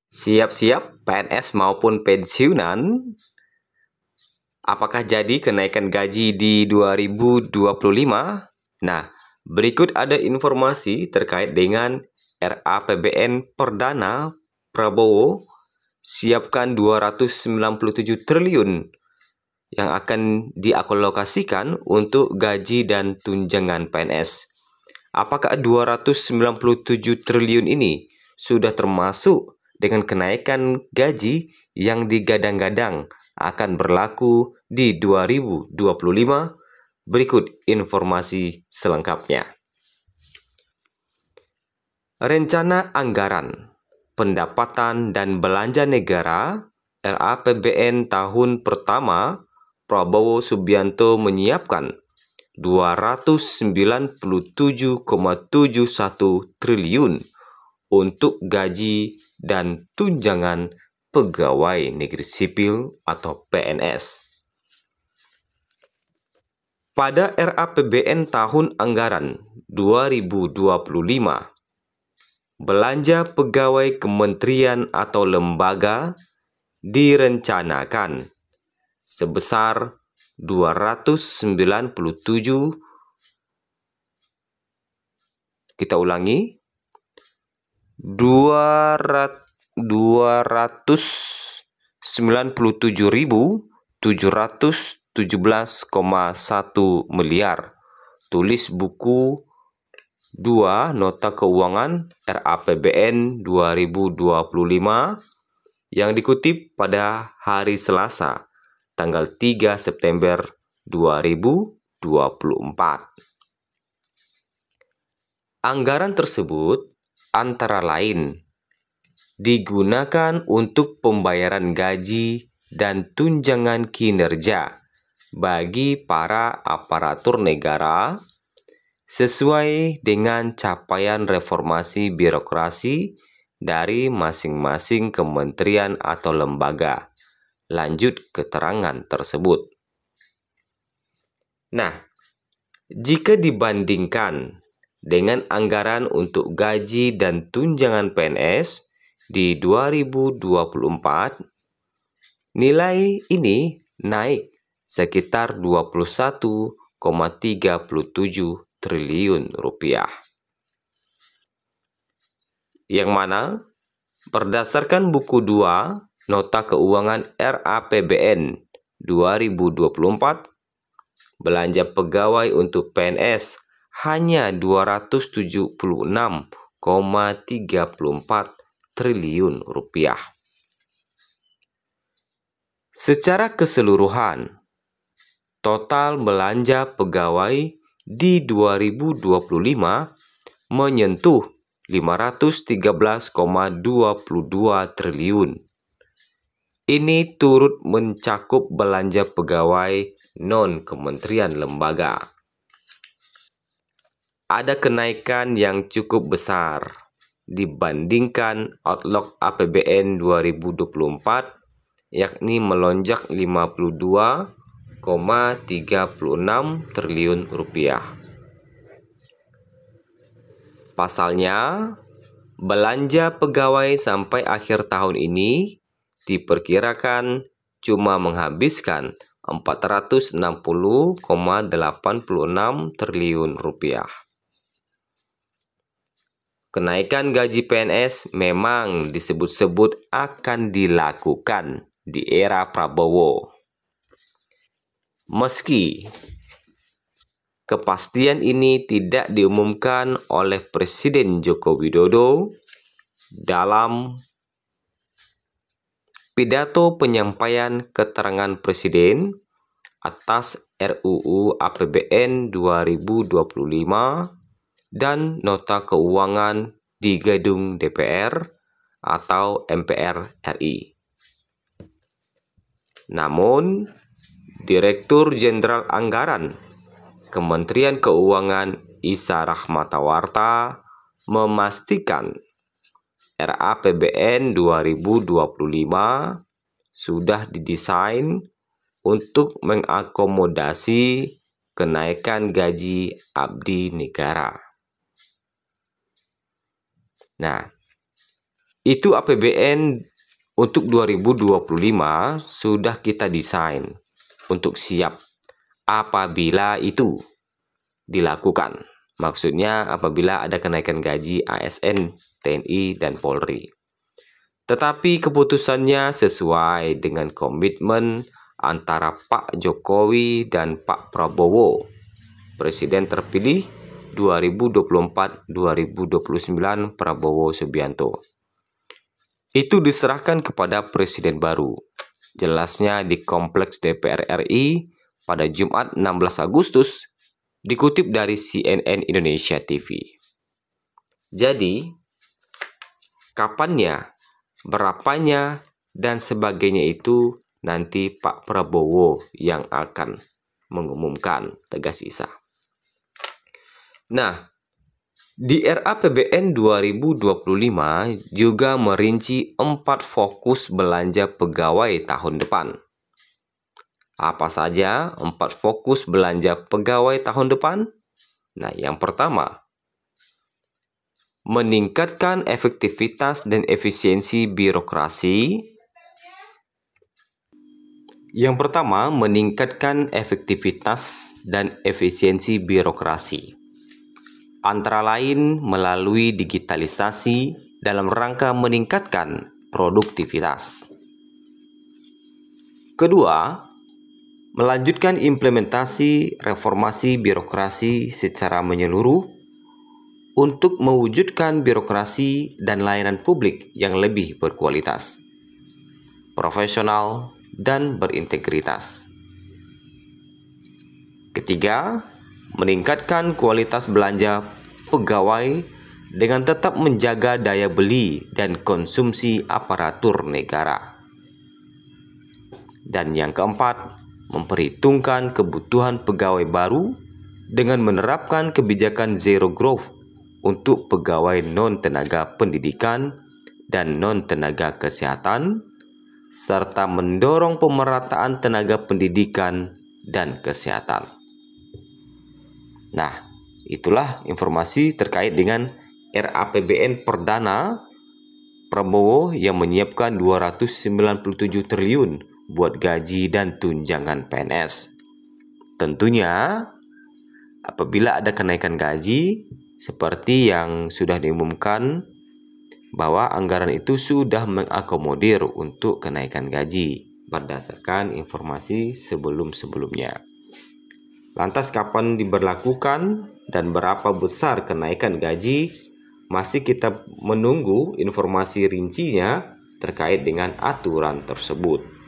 Siap-siap PNS maupun pensiunan, apakah jadi kenaikan gaji di 2025? Nah, berikut ada informasi terkait dengan RAPBN Perdana Prabowo siapkan 297 triliun yang akan dialokasikan untuk gaji dan tunjangan PNS. Apakah 297 triliun ini sudah termasuk dengan kenaikan gaji yang digadang-gadang akan berlaku di 2025? Berikut informasi selengkapnya. Rencana Anggaran Pendapatan dan Belanja Negara RAPBN tahun pertama, Prabowo Subianto menyiapkan 297,71 triliun untuk gaji dan tunjangan pegawai negeri sipil atau PNS. Pada RAPBN tahun anggaran 2025, belanja pegawai kementerian atau lembaga direncanakan sebesar 297, kita ulangi, 297.717,1 miliar. Tulis buku 2 Nota Keuangan RAPBN 2025 yang dikutip pada hari Selasa, tanggal 3 September 2024. Anggaran tersebut antara lain digunakan untuk pembayaran gaji dan tunjangan kinerja bagi para aparatur negara sesuai dengan capaian reformasi birokrasi dari masing-masing kementerian atau lembaga. Lanjut keterangan tersebut. Nah, jika dibandingkan dengan anggaran untuk gaji dan tunjangan PNS di 2024, nilai ini naik sekitar 21,37 triliun rupiah. Yang mana berdasarkan buku 2 Nota Keuangan RAPBN 2024, belanja pegawai untuk PNS hanya 276,34 triliun rupiah. Secara keseluruhan, total belanja pegawai di 2025 menyentuh 513,22 triliun. Ini turut mencakup belanja pegawai non-kementerian lembaga. Ada kenaikan yang cukup besar dibandingkan outlook APBN 2024, yakni melonjak 52,36 triliun rupiah. Pasalnya, belanja pegawai sampai akhir tahun ini diperkirakan cuma menghabiskan 460,86 triliun rupiah. Kenaikan gaji PNS memang disebut-sebut akan dilakukan di era Prabowo. Meski kepastian ini tidak diumumkan oleh Presiden Joko Widodo dalam pidato penyampaian keterangan Presiden atas RUU APBN 2025 dan Nota Keuangan di Gedung DPR atau MPR RI. Namun, Direktur Jenderal Anggaran Kementerian Keuangan Isa Rahmatawarta memastikan RAPBN 2025 sudah didesain untuk mengakomodasi kenaikan gaji abdi negara. Nah, Itu APBN untuk 2025 sudah kita desain untuk siap apabila itu dilakukan. Maksudnya apabila ada kenaikan gaji ASN, TNI, dan Polri. Tetapi keputusannya sesuai dengan komitmen antara Pak Jokowi dan Pak Prabowo, Presiden terpilih 2024-2029 Prabowo Subianto. Itu diserahkan kepada Presiden baru. Jelasnya di Kompleks DPR RI pada Jumat 16 Agustus, dikutip dari CNN Indonesia TV. Jadi, kapannya, berapanya, dan sebagainya itu nanti Pak Prabowo yang akan mengumumkan, tegas Isa. Nah, di RAPBN 2025 juga merinci 4 fokus belanja pegawai tahun depan. Apa saja 4 fokus belanja pegawai tahun depan? Nah, yang pertama, meningkatkan efektivitas dan efisiensi birokrasi. Yang pertama, meningkatkan efektivitas dan efisiensi birokrasi. Antara lain melalui digitalisasi dalam rangka meningkatkan produktivitas. Kedua, melanjutkan implementasi reformasi birokrasi secara menyeluruh untuk mewujudkan birokrasi dan layanan publik yang lebih berkualitas, profesional, dan berintegritas. Ketiga, meningkatkan kualitas belanja pegawai dengan tetap menjaga daya beli dan konsumsi aparatur negara. Dan yang keempat, memperhitungkan kebutuhan pegawai baru dengan menerapkan kebijakan zero growth untuk pegawai non-tenaga pendidikan dan non-tenaga kesehatan, serta mendorong pemerataan tenaga pendidikan dan kesehatan. Nah, itulah informasi terkait dengan RAPBN Perdana Prabowo yang menyiapkan 297 triliun buat gaji dan tunjangan PNS. Tentunya, apabila ada kenaikan gaji, seperti yang sudah diumumkan bahwa anggaran itu sudah mengakomodir untuk kenaikan gaji berdasarkan informasi sebelum-sebelumnya. Lantas kapan diberlakukan dan berapa besar kenaikan gaji? Masih kita menunggu informasi rincinya terkait dengan aturan tersebut.